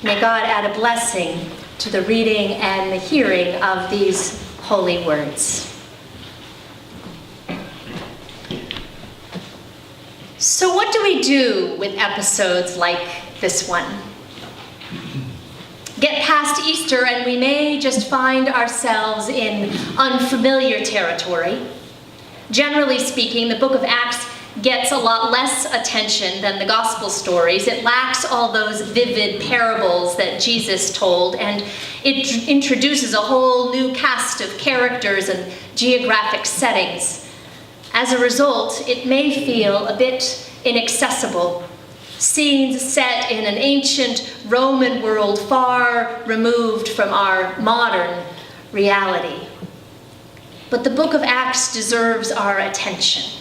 May God add a blessing to the reading and the hearing of these holy words. So what do we do with episodes like this one? Get past Easter and we may just find ourselves in unfamiliar territory. Generally speaking, the book of Acts gets a lot less attention than the gospel stories. It lacks all those vivid parables that Jesus told, and it introduces a whole new cast of characters and geographic settings. As a result, it may feel a bit inaccessible. Scenes set in an ancient Roman world far removed from our modern reality. But the book of Acts deserves our attention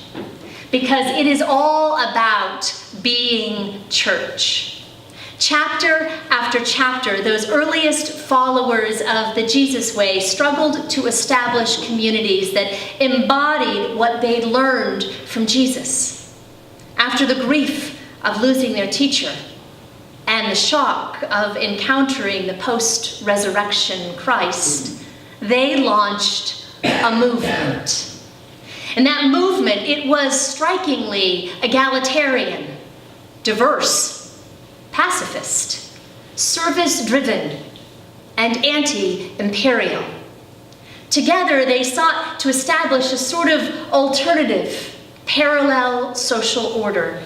because it is all about being church. Chapter after chapter, those earliest followers of the Jesus way struggled to establish communities that embodied what they'd learned from Jesus. After the grief of losing their teacher and the shock of encountering the post-resurrection Christ, they launched a movement. And that movement, it was strikingly egalitarian, diverse, pacifist, service-driven, and anti-imperial. Together, they sought to establish a sort of alternative, parallel social order.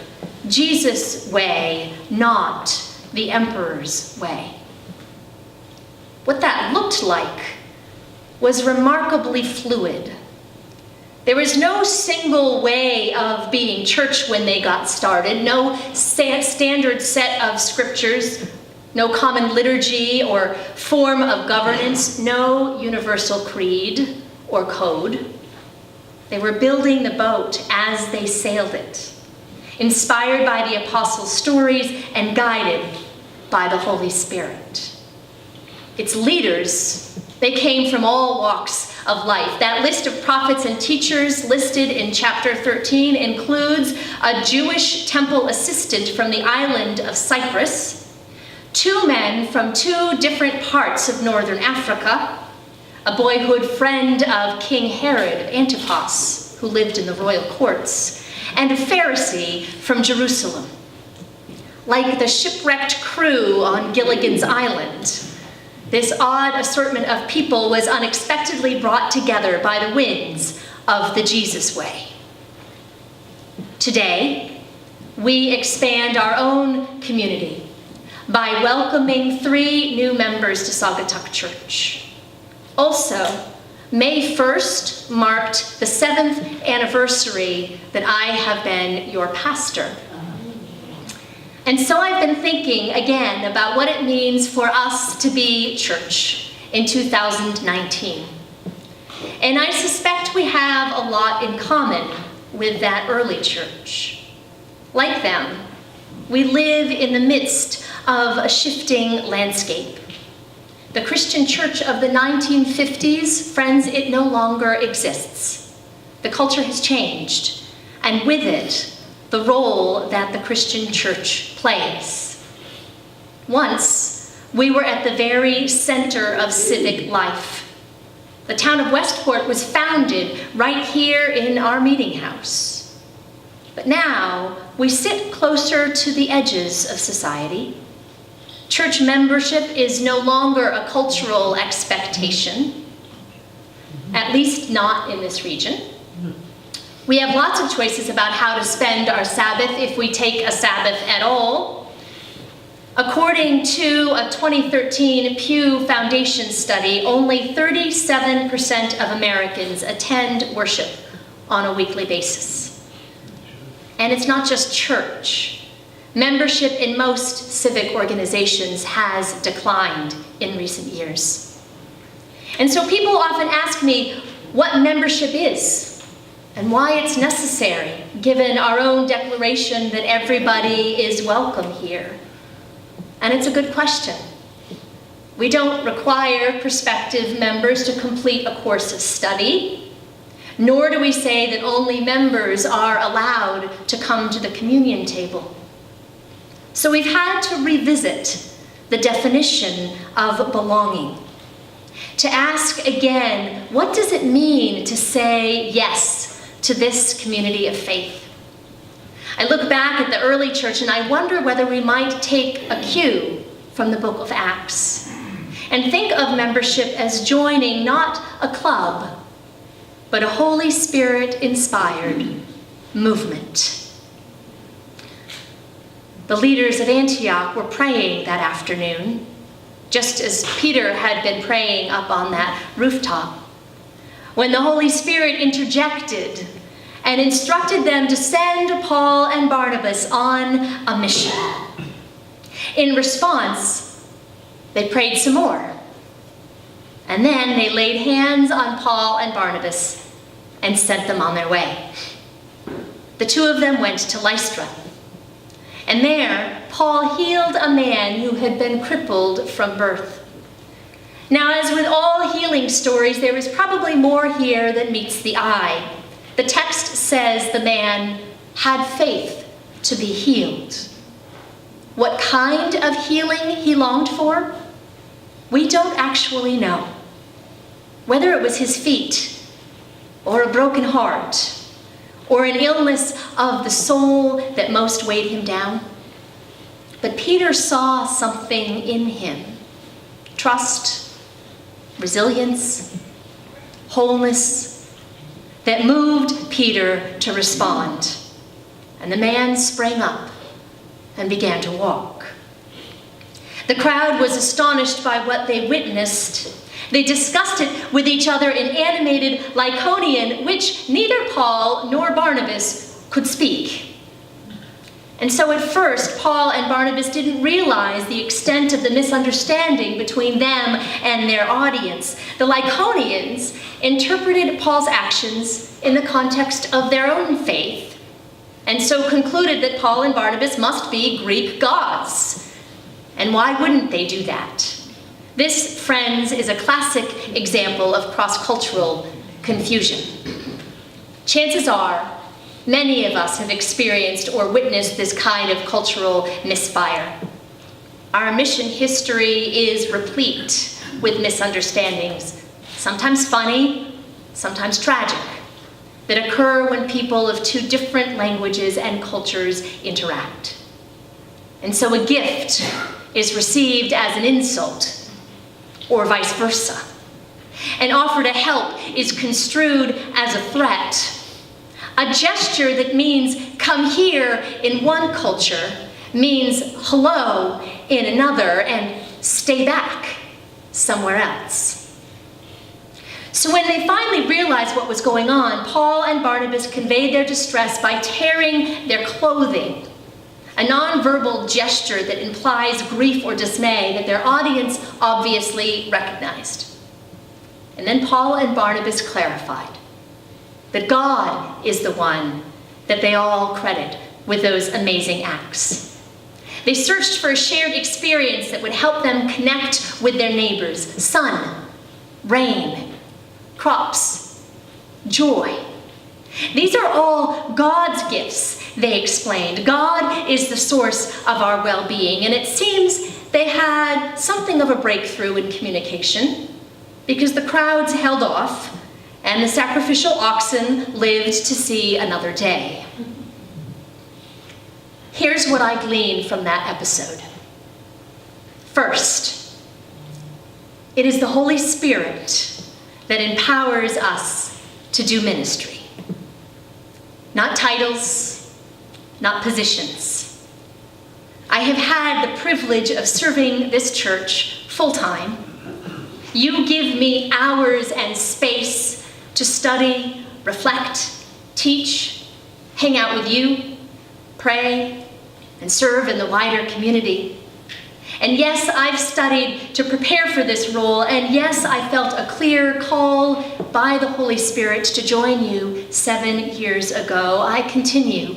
Jesus' way, not the emperor's way. What that looked like was remarkably fluid. There was no single way of being church when they got started, no standard set of scriptures, no common liturgy or form of governance, no universal creed or code. They were building the boat as they sailed it, inspired by the apostles' stories and guided by the Holy Spirit. Its leaders, they came from all walks of life. That list of prophets and teachers listed in chapter 13 includes a Jewish temple assistant from the island of Cyprus, 2 men from 2 different parts of northern Africa, a boyhood friend of King Herod of Antipas, who lived in the royal courts, and a Pharisee from Jerusalem. Like the shipwrecked crew on Gilligan's Island, this odd assortment of people was unexpectedly brought together by the winds of the Jesus way. Today, we expand our own community by welcoming 3 new members to Saugatuck Church. Also, May 1st marked the 7th anniversary that I have been your pastor. And so I've been thinking again about what it means for us to be church in 2019. And I suspect we have a lot in common with that early church. Like them, we live in the midst of a shifting landscape. The Christian church of the 1950s, friends, it no longer exists. The culture has changed, and with it, the role that the Christian church plays. Once, we were at the very center of civic life. The town of Westport was founded right here in our meeting house. But now, we sit closer to the edges of society. Church membership is no longer a cultural expectation, at least not in this region. We have lots of choices about how to spend our Sabbath, if we take a Sabbath at all. According to a 2013 Pew Foundation study, only 37% of Americans attend worship on a weekly basis. And it's not just church. Membership in most civic organizations has declined in recent years. And so people often ask me what membership is and why it's necessary, given our own declaration that everybody is welcome here. And it's a good question. We don't require prospective members to complete a course of study, nor do we say that only members are allowed to come to the communion table. So we've had to revisit the definition of belonging. To ask again, what does it mean to say yes to this community of faith? I look back at the early church and I wonder whether we might take a cue from the book of Acts and think of membership as joining not a club, but a Holy Spirit-inspired movement. The leaders of Antioch were praying that afternoon, just as Peter had been praying up on that rooftop, when the Holy Spirit interjected and instructed them to send Paul and Barnabas on a mission. In response, they prayed some more. And then they laid hands on Paul and Barnabas and sent them on their way. The two of them went to Lystra. And there, Paul healed a man who had been crippled from birth. Now, as with all healing stories, there is probably more here than meets the eye. The text says the man had faith to be healed. What kind of healing he longed for, we don't actually know. Whether it was his feet, or a broken heart, or an illness of the soul that most weighed him down. But Peter saw something in him: trust, resilience, wholeness, that moved Peter to respond. And the man sprang up and began to walk. The crowd was astonished by what they witnessed. They discussed it with each other in animated Lycaonian, which neither Paul nor Barnabas could speak. And so at first, Paul and Barnabas didn't realize the extent of the misunderstanding between them and their audience. The Lycaonians interpreted Paul's actions in the context of their own faith, and so concluded that Paul and Barnabas must be Greek gods. And why wouldn't they do that? This, friends, is a classic example of cross-cultural confusion. Chances are, many of us have experienced or witnessed this kind of cultural misfire. Our mission history is replete with misunderstandings, sometimes funny, sometimes tragic, that occur when people of two different languages and cultures interact. And so a gift is received as an insult, or vice versa. An offer to help is construed as a threat. A gesture that means come here in one culture means hello in another and stay back somewhere else. So when they finally realized what was going on, Paul and Barnabas conveyed their distress by tearing their clothing, a nonverbal gesture that implies grief or dismay that their audience obviously recognized. And then Paul and Barnabas clarified that God is the one that they all credit with those amazing acts. They searched for a shared experience that would help them connect with their neighbors: sun, rain, crops, joy. These are all God's gifts, they explained. God is the source of our well-being, and it seems they had something of a breakthrough in communication because the crowds held off and the sacrificial oxen lived to see another day. Here's what I gleaned from that episode. First, it is the Holy Spirit that empowers us to do ministry. Not titles, not positions. I have had the privilege of serving this church full-time. You give me hours and space to study, reflect, teach, hang out with you, pray, and serve in the wider community. And yes, I've studied to prepare for this role, and yes, I felt a clear call by the Holy Spirit to join you 7 years ago. I continue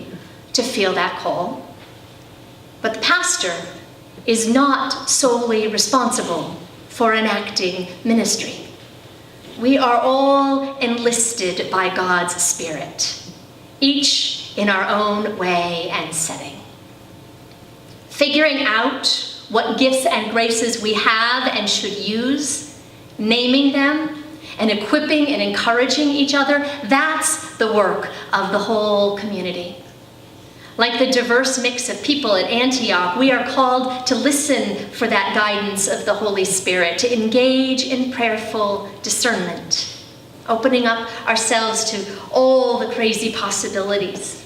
to feel that call. But the pastor is not solely responsible for enacting ministry. We are all enlisted by God's Spirit, each in our own way and setting. Figuring out what gifts and graces we have and should use, naming them, and equipping and encouraging each other. That's the work of the whole community. Like the diverse mix of people at Antioch, we are called to listen for that guidance of the Holy Spirit, to engage in prayerful discernment, opening up ourselves to all the crazy possibilities.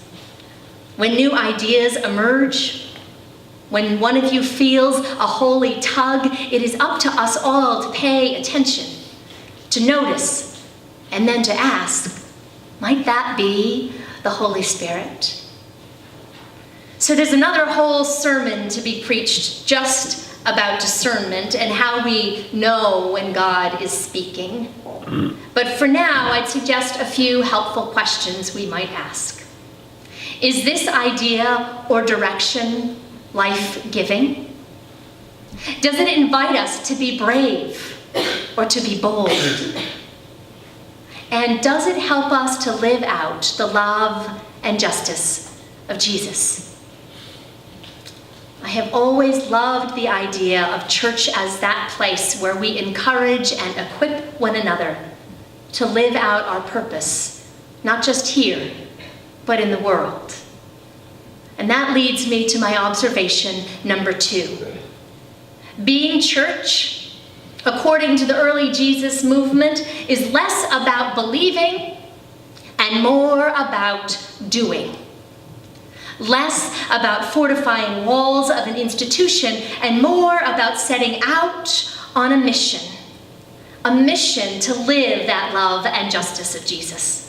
When new ideas emerge, when one of you feels a holy tug, it is up to us all to pay attention, to notice, and then to ask, might that be the Holy Spirit? So there's another whole sermon to be preached just about discernment and how we know when God is speaking. But for now, I'd suggest a few helpful questions we might ask. Is this idea or direction life-giving? Does it invite us to be brave or to be bold? And does it help us to live out the love and justice of Jesus? I have always loved the idea of church as that place where we encourage and equip one another to live out our purpose, not just here, but in the world. And that leads me to my observation number 2. Being church, according to the early Jesus movement, is less about believing and more about doing. Less about fortifying walls of an institution and more about setting out on a mission to live that love and justice of Jesus.